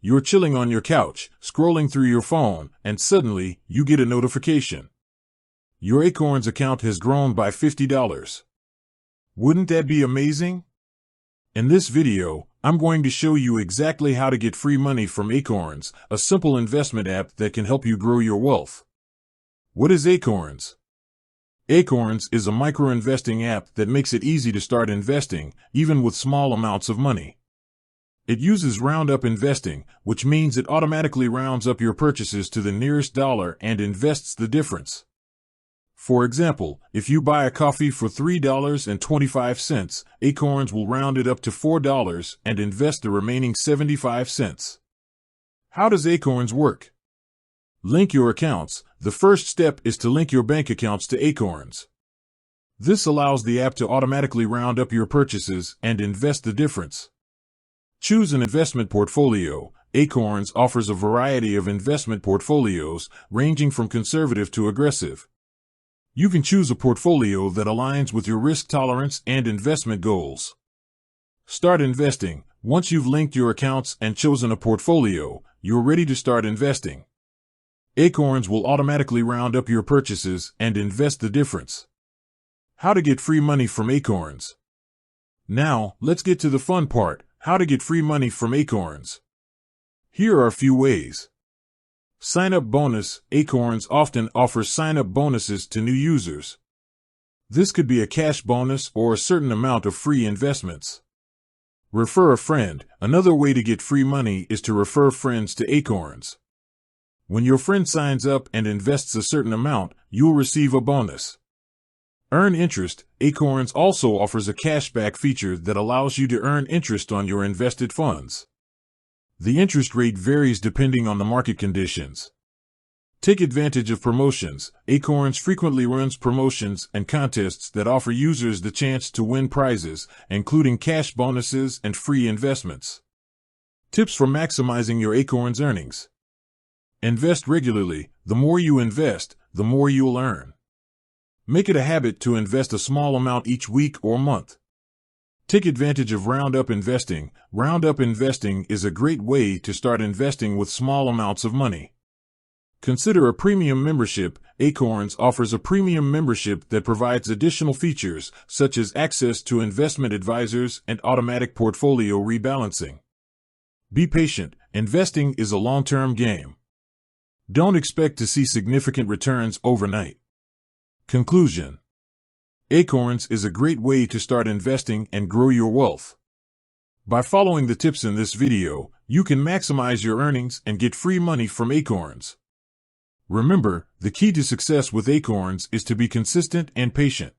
You're chilling on your couch, scrolling through your phone, and suddenly, you get a notification. Your Acorns account has grown by $50. Wouldn't that be amazing? In this video, I'm going to show you exactly how to get free money from Acorns, a simple investment app that can help you grow your wealth. What is Acorns? Acorns is a micro-investing app that makes it easy to start investing, even with small amounts of money. It uses roundup investing, which means it automatically rounds up your purchases to the nearest dollar and invests the difference. For example, if you buy a coffee for $3.25, Acorns will round it up to $4 and invest the remaining 75 cents. How does Acorns work? Link your accounts. The first step is to link your bank accounts to Acorns. This allows the app to automatically round up your purchases and invest the difference. Choose an investment portfolio. Acorns offers a variety of investment portfolios, ranging from conservative to aggressive. You can choose a portfolio that aligns with your risk tolerance and investment goals. Start investing. Once you've linked your accounts and chosen a portfolio, you're ready to start investing. Acorns will automatically round up your purchases and invest the difference. How to get free money from Acorns? Now, let's get to the fun part. How to get free money from Acorns. Here are a few ways. Sign-up bonus. Acorns often offers sign-up bonuses to new users. This could be a cash bonus or a certain amount of free investments. Refer a friend. Another way to get free money is to refer friends to Acorns. When your friend signs up and invests a certain amount, you'll receive a bonus. Earn interest. Acorns also offers a cashback feature that allows you to earn interest on your invested funds. The interest rate varies depending on the market conditions. Take advantage of promotions. Acorns frequently runs promotions and contests that offer users the chance to win prizes, including cash bonuses and free investments. Tips for maximizing your Acorns earnings. Invest regularly. The more you invest, the more you'll earn. Make it a habit to invest a small amount each week or month. Take advantage of roundup investing. Roundup investing is a great way to start investing with small amounts of money. Consider a premium membership. Acorns offers a premium membership that provides additional features, such as access to investment advisors and automatic portfolio rebalancing. Be patient. Investing is a long-term game. Don't expect to see significant returns overnight. Conclusion. Acorns is a great way to start investing and grow your wealth. By following the tips in this video, you can maximize your earnings and get free money from Acorns. Remember, the key to success with Acorns is to be consistent and patient.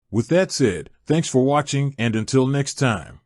With that said, thanks for watching and until next time.